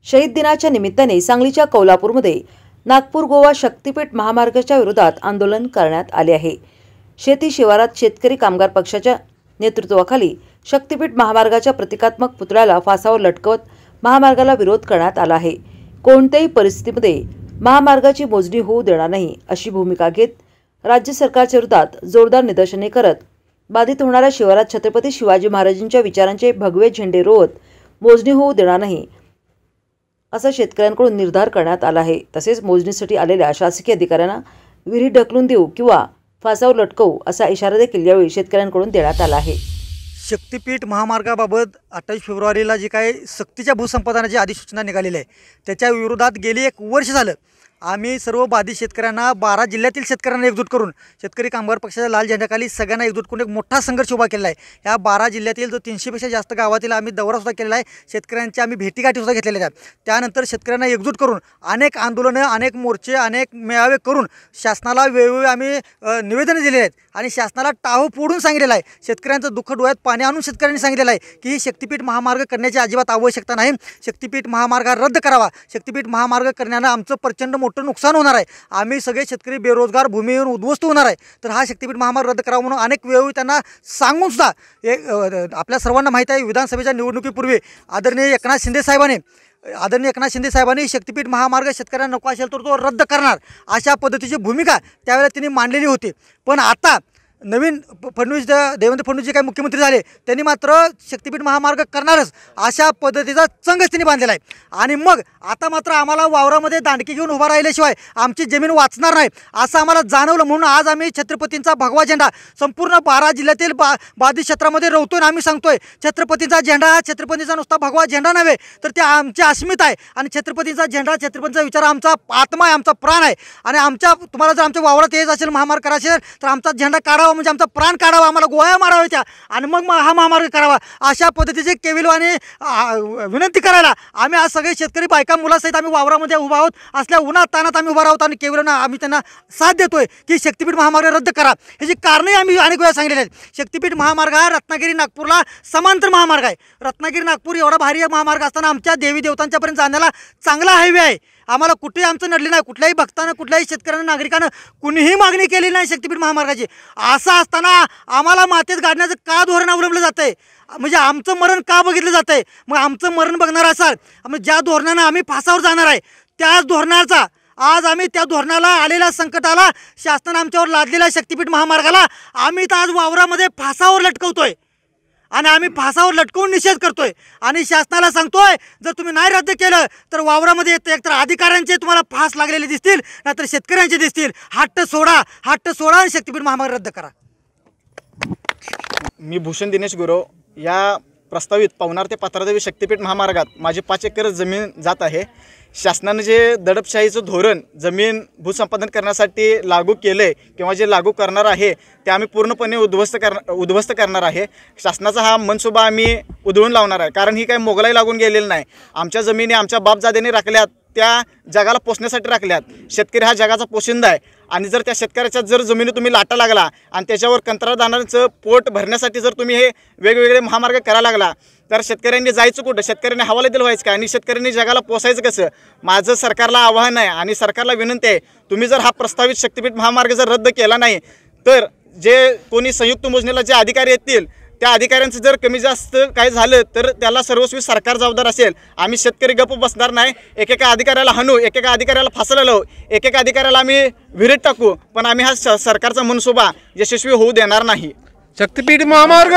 शहीद दिनाच्या निमित्ताने सांगलीच्या कौलापूरमध्ये नागपूर गोवा शक्तीपीठ महामार्गाच्या विरोधात आंदोलन करण्यात आले आहे। शेती शिवारात शेतकरी कामगार पक्षाच्या नेतृत्वाखाली शक्तीपीठ महामार्गाच्या प्रतिकात्मक पुतळ्याला फासावर लटकवत महामार्गाला विरोध करण्यात आला आहे। कोणत्याही परिस्थितीमध्ये महामार्गाची मोजणी होऊ देणार नाही अशी भूमिका घेत राज्य सरकारच्या विरोधात जोरदार निदर्शने करत बाधित होणाऱ्या शिवारात छत्रपती शिवाजी महाराजांच्या विचारांचे भगवे झेंडे रोवत मोजणी होऊ देणार नाही असा शेतकऱ्यांकडून निर्धार करण्यात आला आहे। तसेच मोजणीसाठी आलेल्या शासकीय अधिकाऱ्यांना विहिरीत ढकलून देऊ किंवा फासावर लटकवू असा इशारा देखील यावेळी शेतकऱ्यांकडून देण्यात आला आहे। शक्तीपीठ महामार्गाबाबत 28 फेब्रुवारीला जी काही सक्तीच्या भूसंपादनाची अधिसूचना निघालेली आहे त्याच्या विरोधात गेली 1 वर्ष झालं आम्ही सर्व बाधित शेतकऱ्यांना 12 जिल्ह्यातील शेतकऱ्यांना एकजूट करून शेतकरी कामगार पक्षाच्या लाल झेंड्याखाली सगळ्यांना एकजूट करून एक मोठा संघर्ष उभा केला आहे। या 12 जिल्ह्यातील जो 300 पेक्षा जास्त गावातील आम्ही दौरा सुद्धा केलेला आहे। शेतकऱ्यांच्या आम्ही भेटीगाठी सुद्धा घेतलेल्या आहेत। त्यानंतर शेतकऱ्यांना एकजूट करून अनेक आंदोलनं, अनेक मोर्चे, अनेक मेळावे करून शासनाला वेळोवेळी आम्ही निवेदनं दिलेली आहेत आणि शासनाला टाहो फोडून सांगितलेलं आहे। शेतकऱ्यांचं दुःख डोळ्यात पाणी आणून शेतकऱ्यांनी सांगितलेलं आहे की ही शक्तीपीठ महामार्ग करण्याची अजिबात आवश्यकता नाही। शक्तीपीठ महामार्ग रद्द करावा। शक्तीपीठ महामार्ग करण्यानं आमचं प्रचंड मोठं नुकसान होणार आहे। आम्ही सगळे शेतकरी बेरोजगार, भूमीवर उद्ध्वस्त होणार आहे। तर हा शक्तीपीठ महामार्ग रद्द करावा म्हणून अनेक वेळोवेळी त्यांना सांगून सुद्धा आपल्या सर्वांना माहीत आहे विधानसभेच्या निवडणुकीपूर्वी आदरणीय एकनाथ शिंदे साहेबांनी शक्तीपीठ महामार्ग शेतकऱ्यांना नको असेल तर तो रद्द करणार अशा पद्धतीची भूमिका त्यावेळेला त्यांनी मांडलेली होती। पण आता नवीन देवेंद्र फडणवीस जे काही मुख्यमंत्री झाले त्यांनी मात्र शक्तीपीठ महामार्ग करणारच अशा पद्धतीचा चंगच त्यांनी बांधलेला आहे। आणि मग आता मात्र आम्हाला वावरामध्ये दांडकी घेऊन उभा राहिल्याशिवाय आमची जमीन वाचणार नाही असं आम्हाला जाणवलं। म्हणून आज आम्ही छत्रपतींचा भगवा झेंडा संपूर्ण 12 जिल्ह्यातील बाधित क्षेत्रामध्ये रोवतोय आणि आम्ही सांगतोय छत्रपतींचा झेंडा छत्रपतींचा नुसता भगवा झेंडा नव्हे तर ते आमची अस्मिता आहे आणि छत्रपतींचा झेंडा छत्रपतींचा विचार आमचा आत्मा आहे, आमचा प्राण आहे। आणि तुम्हाला जर आमच्या वावरात यायचं असेल महामार्ग करायचा असेल तर आमचा झेंडा काढावा, म्हणजे आमचा प्राण काढावा, आम्हाला गोळ्या माराव्या आणि मग हा महामार्ग करावा अशा पद्धतीचे केविलवाने विनंती करायला आम्ही आज सगळे शेतकरी बायका मुलासहित आम्ही वावरामध्ये उभा आहोत। असल्या उन्हात तानात आम्ही उभा राहतो आणि केविलांना आम्ही त्यांना साथ देतोय की शक्तीपीठ महामार्ग रद्द करा। ह्याची कारणे आम्ही अनेक वेळा सांगितलेली आहेत। शक्तीपीठ महामार्ग हा रत्नागिरी नागपूरला समांतर महामार्ग आहे। रत्नागिरी नागपूर एवढा भारी महामार्ग असताना आमच्या देवी देवतांच्यापर्यंत जाण्याला चांगला हायवे आहे। आम्हाला कुठेही आमचं नडले नाही, कुठल्याही भक्तानं, कुठल्याही शेतकऱ्यांना, नागरिकानं कुणीही मागणी केली नाही शक्तीपीठ महामार्गाची। असं असताना आम्हाला मातीत गाडण्याचं का धोरण अवलंबलं जातं आहे, म्हणजे आमचं मरण का बघितलं जातं आहे? मग आमचं मरण बघणार असाल म्हणजे ज्या धोरणानं आम्ही फासावर जाणार आहे त्याच धोरणाचा आज आम्ही त्या धोरणाला आलेल्या संकटाला शासनानं आमच्यावर लादलेल्या शक्तीपीठ महामार्गाला आम्ही तर आज वावरामध्ये फासावर लटकवतोय आणि आम्ही फासावर लटकवून निषेध करतोय आणि शासनाला सांगतोय जर तुम्ही नाही रद्द केलं तर वावरामध्ये एकतर अधिकाऱ्यांचे तुम्हाला फास लागलेले दिसतील नाहीतर शेतकऱ्यांचे दिसतील। हट्ट सोडा आणि शक्तीपीठ महामार्ग रद्द करा। मी भूषण दिनेश गुरव या प्रस्तावित पवनार ते पाथर्डी शक्तीपीठ महामार्गात माझी 5 एकर जमीन जात आहे। शासनाने जे दडपशाहीचं धोरण जमीन भूसंपादन करण्यासाठी लागू केलं आहे किंवा जे लागू करणार आहे ते आम्ही पूर्णपणे उद्ध्वस्त करणार आहे। शासनाचा हा मनसुबा आम्ही उधळून लावणार आहे, कारण ही काही मोगलाई लागून गेलेली नाही। आमच्या जमिनी आमच्या बापजाद्यांनी राखल्यात, त्या जगाला पोसण्यासाठी राखल्यात। शेतकरी हा जगाचा पोशिंदा आहे आणि जर त्या शेतकऱ्याच्या जर जमिनी तुम्ही लाटा लागला आणि त्याच्यावर कंत्राटदारांचं पोट भरण्यासाठी जर तुम्ही हे वेगवेगळे महामार्ग करायला लागला तर शेतकऱ्यांनी जायचं कुठं, शेतकऱ्यांनी हवालदिल व्हायचं का आणि शेतकऱ्यांनी जगाला पोसायचं कसं? माझं सरकारला आव्हान आहे आणि सरकारला विनंती आहे, तुम्ही जर हा प्रस्तावित शक्तीपीठ महामार्ग जर रद्द केला नाही तर जे कोणी संयुक्त मोजणीला जे अधिकारी येतील त्या अधिकाऱ्यांचं जर कमी जास्त काय झालं तर त्याला सर्वस्वी सरकार जबाबदार असेल। आम्ही शेतकरी गप्प बसणार नाही। एकेका अधिकाऱ्याला हाणू, एकेका अधिकाऱ्याला फासाला लावू, एकेका अधिकाऱ्याला आम्ही विहिरीत टाकू, पण आम्ही हा सरकारचा मनसुबा यशस्वी होऊ देणार नाही। शक्तीपीठ महामार्ग